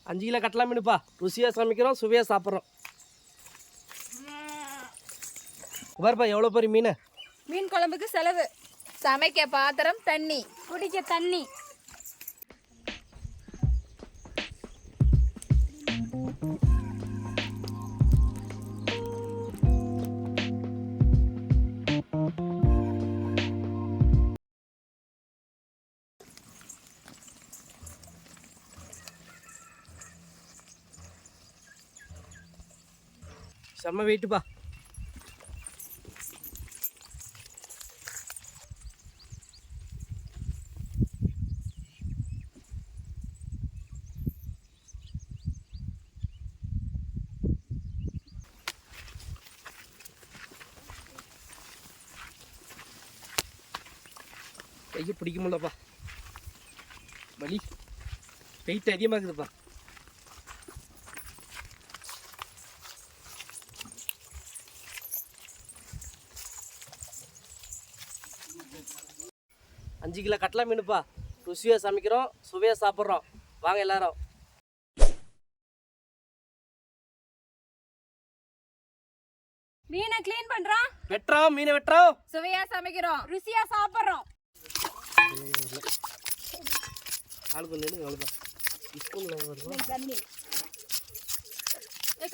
5 kilo catla மீனுப்பா. ருசியாக சமைக்கிறோம், சுவையாக சாப்பிட்றோம். பாருப்பா எவ்வளோ பெரிய மீன். மீன் குழம்புக்கு செலவு, சமைக்க பாத்திரம், தண்ணி, குடிக்க தண்ணி. செம்ம வெயிட்டுப்பா. கையை பிடிக்க முடியலப்பா, வலி, வெயிட் அதிகமாக இருக்குதுப்பா. அஞ்சு கிலோ கட்டலா மீனுப்பா. ருசியாக சமைக்கிறோம், சுவையாக சாப்பிட்றோம். வாங்க எல்லாரும். மீனை க்ளீன் பண்றோம், வெட்டுறோம், மீனை வெட்டுறோம், சுவையா சமைக்கிறோம், ருசியா சாப்பிட்றோம். ஆளுக்கு ஒன்று எவ்வளோப்பா ஸ்பூனில் வருவோம். தண்ணி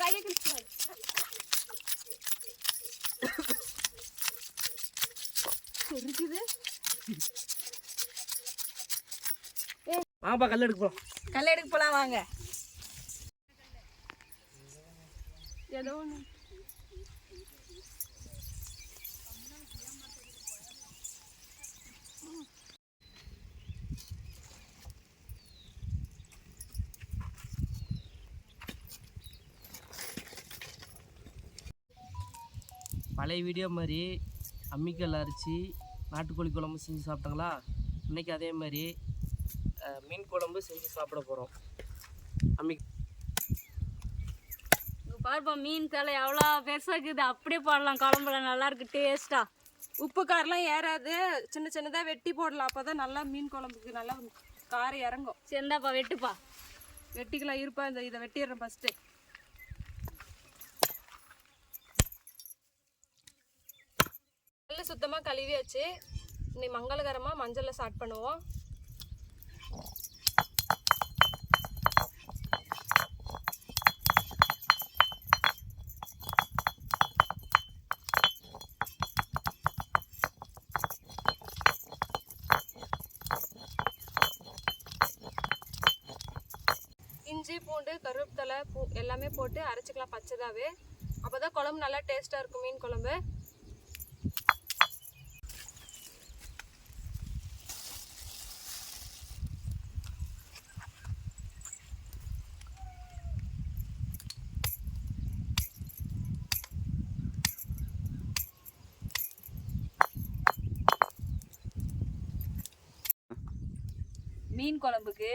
கையை கிழிச்சு இருக்குது. வாங்கப்பா, கல் எடுக்க போகிறோம். கல் எடுக்க போலாம் வாங்க. ஏதோ ஒன்று பழைய வீடியோ மாதிரி அம்மிக்கல் அரைச்சி நாட்டுக்கோழி குழம்பு செஞ்சு சாப்பிட்டாங்களா, இன்றைக்கி அதே மாதிரி மீன் குழம்பு செஞ்சு சாப்பிட போகிறோம். பாருப்பா, மீன் தலை எவ்வளோ பெருசாக இருக்குது. அப்படியே போடலாம் குழம்புல, நல்லா இருக்கு டேஸ்டா. உப்பு காரெலாம் ஏறாது, சின்ன சின்னதாக வெட்டி போடலாம். அப்போ தான் நல்லா மீன் குழம்புக்கு நல்லா காரம் இறங்கும். சரிந்தாப்பா, வெட்டுப்பா. வெட்டிக்கலாம் இருப்பா. இதை வெட்டிடுறேன் ஃபஸ்ட்டு. சுத்தமாக கழுவியாச்சு. இன்னைக்கு மங்களகரமாக மஞ்சளில் ஸ்டார்ட் பண்ணுவோம். இஞ்சி பூண்டு கருவேப்பிலை எல்லாமே போட்டு அரைச்சிக்கலாம் பச்சைதாவே. அப்போ தான் குழம்பு நல்லா டேஸ்ட்டாக இருக்கும் மீன் குழம்பு. மீன் குழம்புக்கு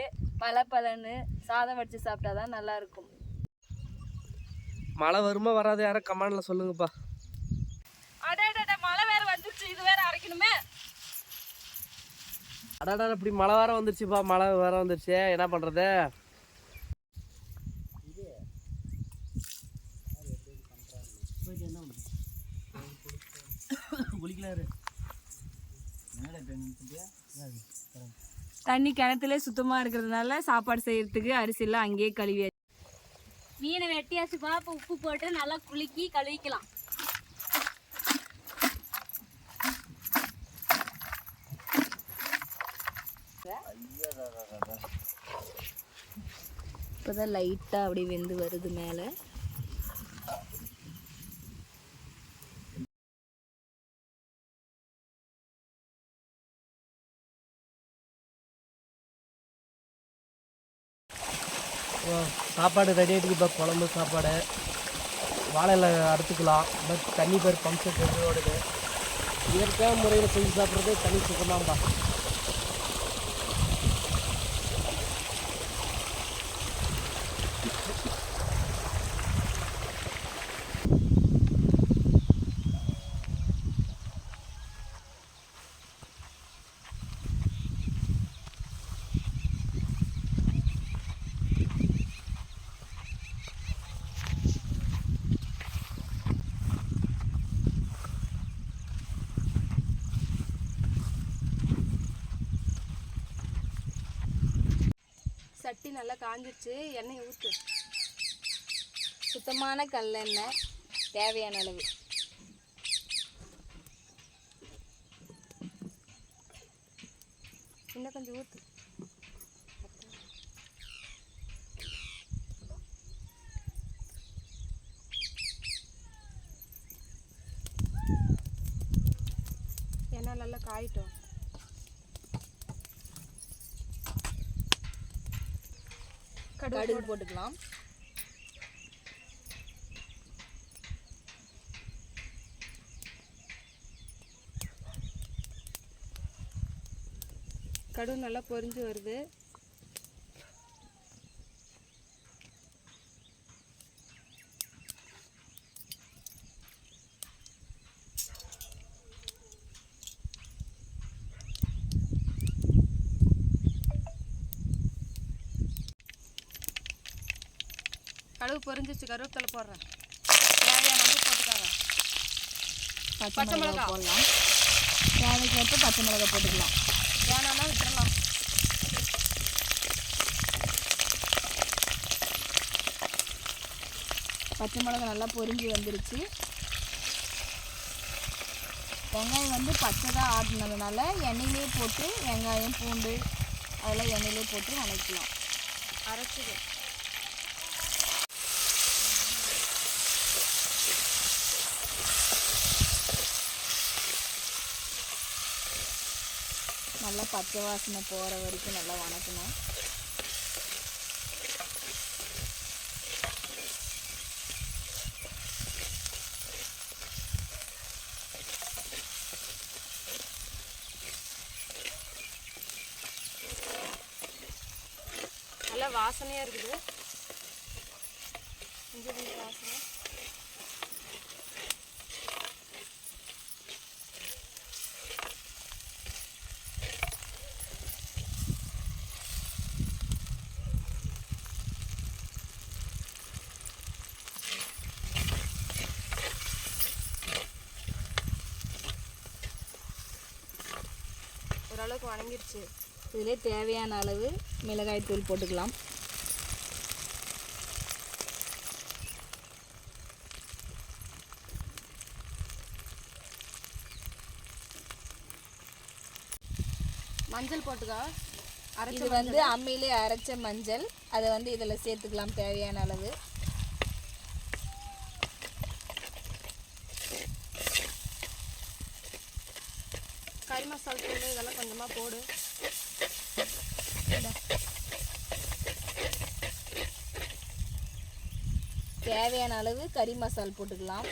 பலன்னு சாதம் வச்சு சாப்பிட்டா தான் நல்லா இருக்கும். மழை வருமா வராது, யாரும் கமெண்ட்ல சொல்லுங்கப்பா. அடடட, மழை வேற வந்துருச்சு, இது வேற அரைக்கணுமே. அடடா, இப்படி மழை வேற வந்துருச்சுப்பா. மழை வேற வந்துருச்சு, என்ன பண்றது? தண்ணி கிணத்துல சுத்தமா இருக்கிறதுனால சாப்பாடு செய்யறதுக்கு அரிசிலாம் அங்கேயே கழுவி. மீனை வெட்டியாச்சு பாப்பா, உப்பு போட்டு நல்லா குலுக்கி கழுவிக்கலாம். இப்போதான் லைட்டா அப்படி வெந்து வருது மேலே. சாப்பாடு ரெடி ஆகிட்டுக்குப்பா. குழம்பு சாப்பாடு வாழையில் அறுத்துக்கலாம். பட் தண்ணி பேர் பம்ப் செட் ஓடுது. இயற்கையான முறையில் செஞ்சு சாப்பிட்றது தனி சுகமாம்பா. நல்லா காஞ்சிருச்சு. எண்ணெய் ஊற்று. சுத்தமான கல்லெண்ணெய் தேவையான அளவு. இன்னும் கொஞ்சம் ஊற்று. எண்ணெய் நல்லா காயிட்டோம். கடுகு போட்டுக்கலாம். கடுகு நல்லா பொரிஞ்சு வருது. கடுகு பொரிஞ்சிச்சு. கருவேப்பிலை போடுறேன். தேவையான அளவு போட்டுக்காங்க. பச்சை மிளகாய் போடலாம். தேவைக்கு பச்சை மிளகாய் போட்டுக்கலாம். வேணாம்னா விட்டுறலாம். பச்சை மிளகாய் நல்லா பொரிஞ்சு வந்துருச்சு. வெங்காயம் வந்து பச்சைதாக ஆட்டினதுனால எண்ணெயிலே போட்டு வெங்காயம் பூண்டு அதெல்லாம் எண்ணெயிலே போட்டு வதக்கலாம். அரைச்சிது. நல்லா பச்சை வாசனை போகிற வரைக்கும் நல்லா வதக்கணும். நல்லா வாசனையாக இருக்குது. இஞ்சி பூண்டு வாசனை. ஓரளவுக்கு வணங்கிடுச்சு. இதிலே தேவையான அளவு மிளகாய் தூள் போட்டுக்கலாம். மஞ்சள் போட்டுக்கா. இது வந்து அம்மியிலே அரைச்ச மஞ்சள். அதை வந்து இதில் சேர்த்துக்கலாம் தேவையான அளவு. கறி மசாலா தூள் இதெல்லாம் கொஞ்சமாக போடு. தேவையான அளவு கறி மசால் போட்டுக்கலாம்.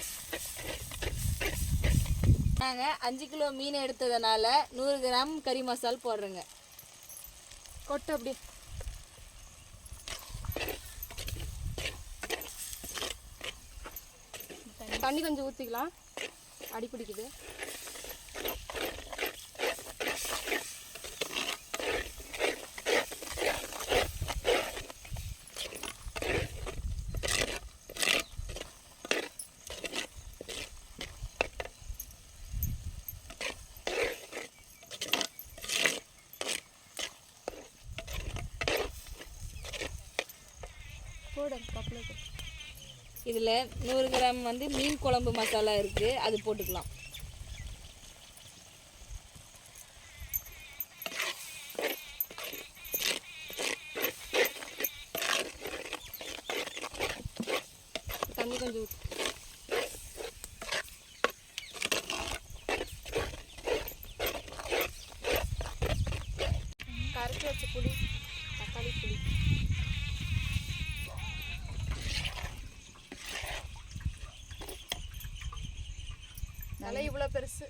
நாங்கள் 5 கிலோ மீன் எடுத்ததுனால 100 கிராம் கறி மசால் போடுறோங்க. கொட்டு அப்படி. தண்ணி கொஞ்சம் ஊற்றிக்கலாம். அடி பிடிக்குது. இதில் 100 கிராம் வந்து மீன் குழம்பு மசாலா இருக்குது, அது போட்டுக்கலாம். தண்ணி கொஞ்சம் ஊத்து. கரைச்சி வச்ச புளி, தக்காளி புளி. நல்லா இவ்வளோ பெருசு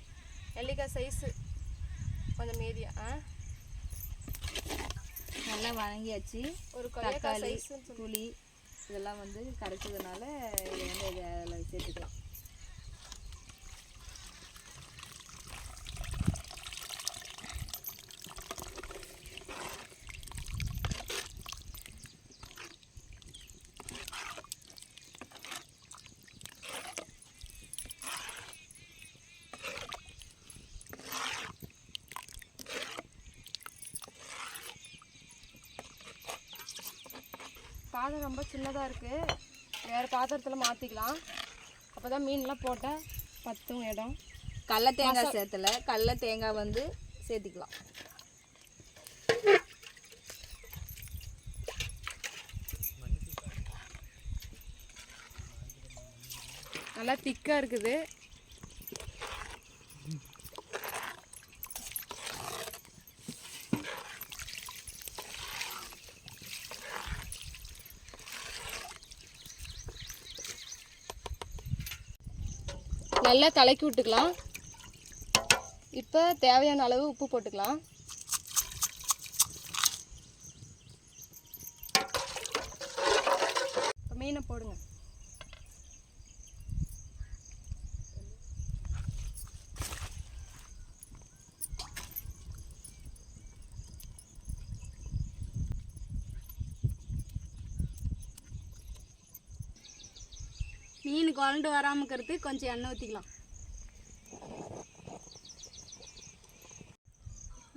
நெல்லிக்காய் சைஸு கொஞ்சம் மீதியா. நல்லா வதங்கியாச்சு. ஒரு தக்காளி புளி இதெல்லாம் வந்து கரைச்சதுனால இதை வந்து அதில் சேர்த்துக்கலாம். பாத்திரம் ரொம்ப சின்னதாக இருக்குது, வேறு பாத்திரத்தில் மாற்றிக்கலாம். அப்போ தான் மீன்லாம் போட்டால் பத்தும் இடம். கடல தேங்காய் சேர்த்துல கடல தேங்காய் வந்து சேர்த்திக்கலாம். நல்லா திக்காக இருக்குது. நல்லா கலக்கி விட்டுக்கலாம். இப்போ தேவையான அளவு உப்பு போட்டுக்கலாம். இப்போ மீனை போடுங்க. மீன் குழண்டு வராமல் இருக்கிறதுக்கு கொஞ்சம் எண்ணெய் ஊற்றிக்கலாம்.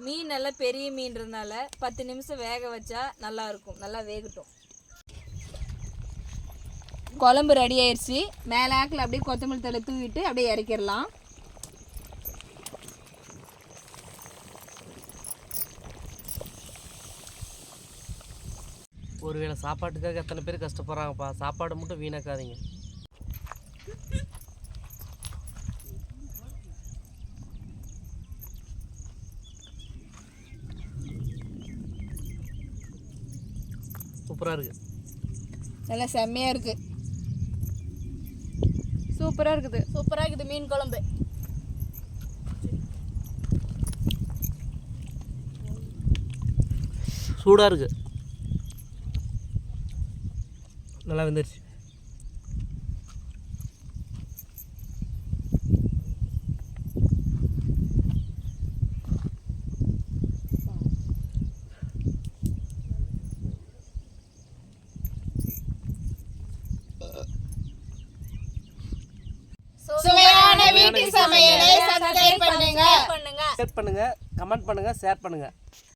மீன் நல்லா பெரிய மீன்றதுனால 10 நிமிஷம் வேக வச்சா நல்லா இருக்கும். நல்லா வேகட்டும். குழம்பு ரெடி ஆயிடுச்சு. மேலே ஆக்கில் அப்படியே கொத்தமல்லி தழை தூவிட்டு அப்படியே இறக்கிடலாம். ஒருவேளை சாப்பாட்டுக்காக எத்தனை பேர் கஷ்டப்படுறாங்கப்பா. சாப்பாடு மட்டும் வீணாக்காதீங்க. சூப்பராக இருக்குது. நல்லா செம்மையாக இருக்குது. சூப்பராக இருக்குது. சூப்பராக இருக்குது மீன் குழம்பு. சூடாக இருக்குது. நல்லா வெந்துருச்சு. சுவையான வீட்டு சமையலை சப்ஸ்கிரைப் பண்ணுங்க. கமெண்ட் பண்ணுங்க, ஷேர் பண்ணுங்க.